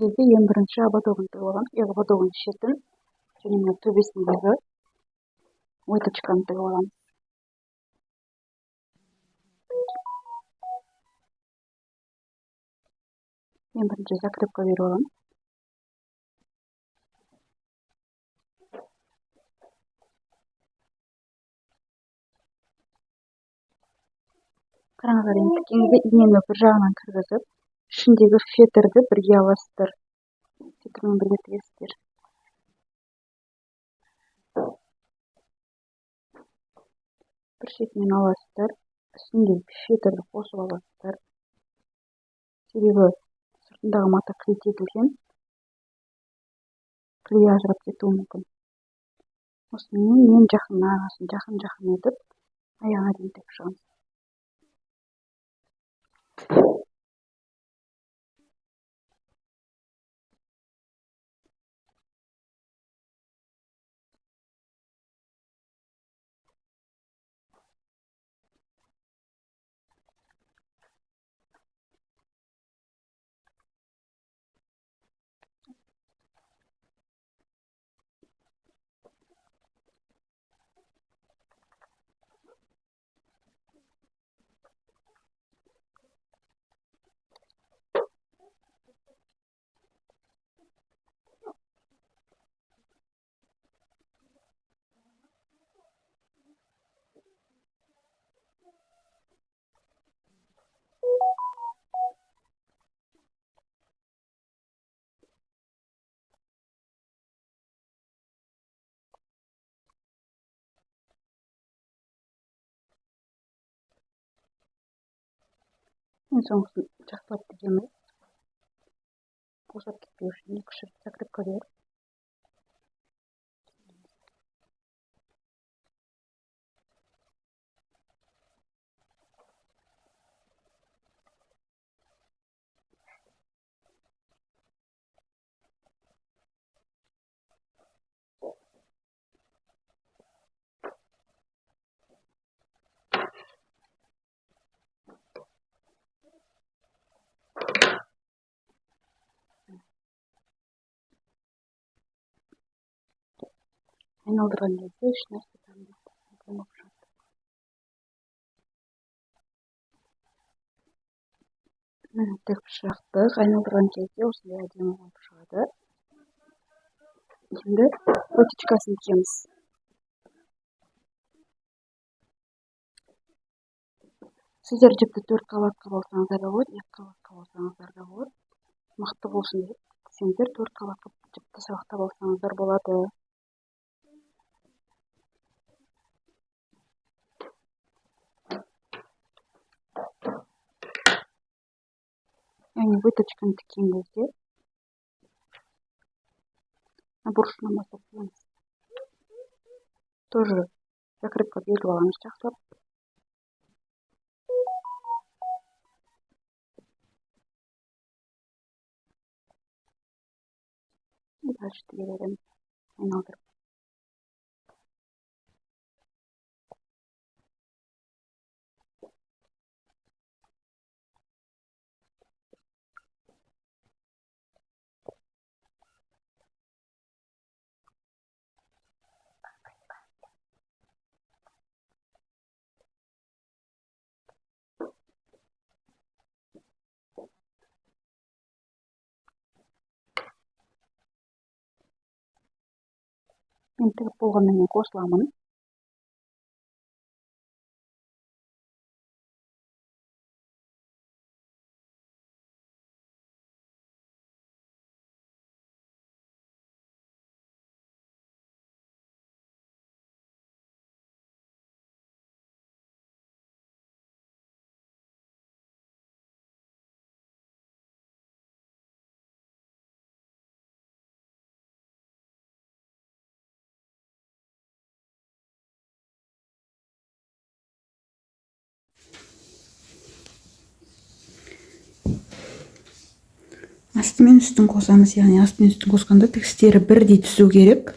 Бізде ең бірінші ободогын тігіп аламыз. Ободогын шетін және мына төбесіндегі выточканы тігіп аламыз. Ең бірінші закрепка беріп аламыз. Қараңыздар, енді тіккенде инені бір жағынан кіргізіп, ішіндегі фетерді бірге аласыздар. Фетермен бірге тігесіздер. Бір шетінен аласыздар, үстіндегі фетерді қосып аласыздар. Себебі сыртындағы мата клей етілген, клей ажырап кетуі мүмкін. Осымен ең жақын арасын жақын етіп, аяғына дейін тігіп шығамыз. Ең соңғысын жақсылап тігеміз. Босап кетпеу үшін екі-үш рет закрепка беріп. Айналдырған кезде еш нәрсе танымайды. Міне тігіп шықтық. Айналдырған кезде осындай әдемі болып шығады. Енді выточкасын тігеміз. Сіздер жіпті 4 қабатқа болсаңыздар да болады, 2 қабатқа болсаңыздар да болады. Мықты болсын деп сендер 4 қабатқа жіпті сақтап алсаңыздар болады. Яғни выточканы тіккен кезде бұрышынан бастап тігеміз. Тоже закрепка беріп аламыз жақсылап. Дальше тіге береміз, айналдырып. Мен тігіп болғаннан кейін қосыламын. Асты мен үстін қосамыз, яғни асты мен үстін қосқанда тігістері бірдей түсу керек.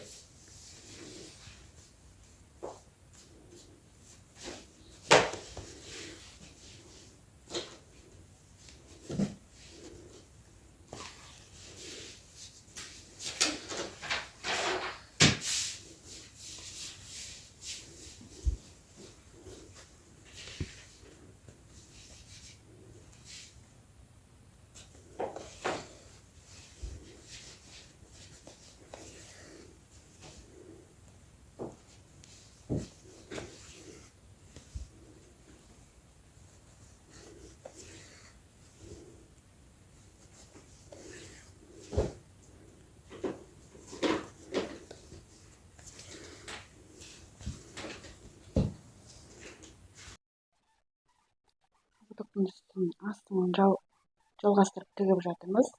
астын жалғастырып тігіп жатырмыз.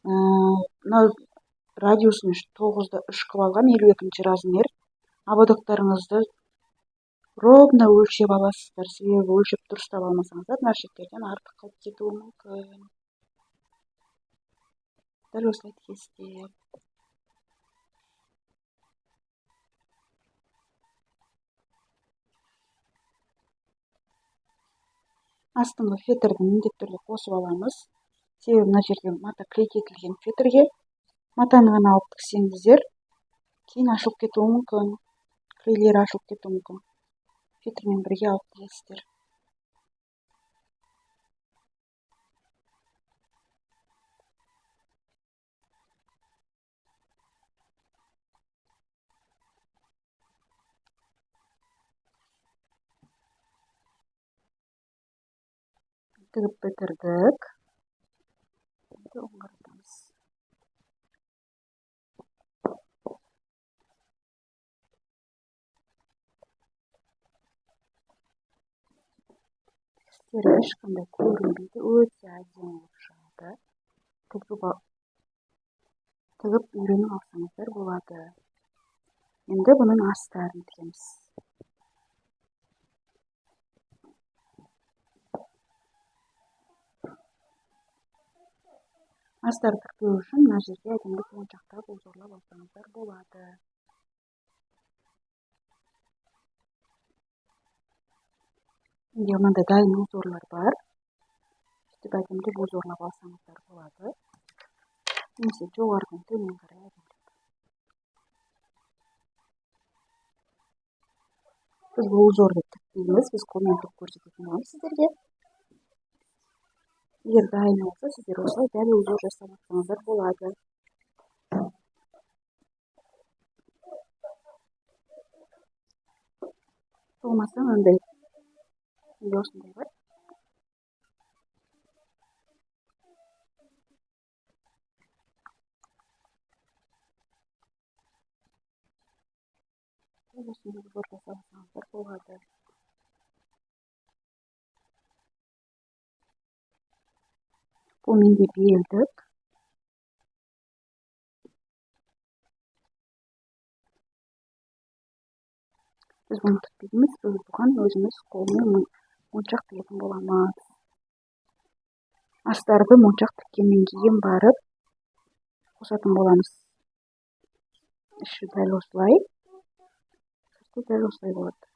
Мынау радиусын 9-3 қылып алғам, 52-ші размер. ободоктарыңызды ровно өлшеп аласыздар, себебі өлшеп дұрыстап алмасаңыздар мына жерден артық қалып кетуі мүмкін. Дәл осылай тігесіздер. астыңғы фетрді міндетті түрде қосып аламыз. Себебі мына жерге мата клейт етілген фетрге матаны ғана алып тіксеңіздер, кейін ашылып кетуі мүмкін. Клейлері ашылып кетуі мүмкін. Фетрмен бірге алып тігесіздер. Тігіп бітірдік. Енді оңғартамыз. Тістері ешқандай көрінбейді, өте әдемі болып шығады. Тігіп үйреніп алсаңыздар болады. Енді бұның астарын тігеміз. Астарды тікпеу үшін мына жерге әдемілік моншақтап узорлап алсаңыздар болады. Менде мынандай дайын узорлар бар. Сөйтіп әдемілеп узорлап алсаңыздар болады. Немесе жоғарыдан төмен қарай әдемілеп. Біз бұл узорды тікпейміз, біз қолмен тігіп көрсететін боламыз сіздерге. Егер дайын болса, сіздер осылай дәл узор жасап алсаңыздар болады. Болмаса мынандай осындай бар. Осындай узор жасап алсаңыздар болады. Бұл менде белдік. Біз бұны тікпейміз, біз бұған өзіміз қолмен моншақ тігетін боламыз. Астарды моншақ тіккеннен кейін барып қосатын боламыз. Іші дәл осылай. Дәл осылай болады.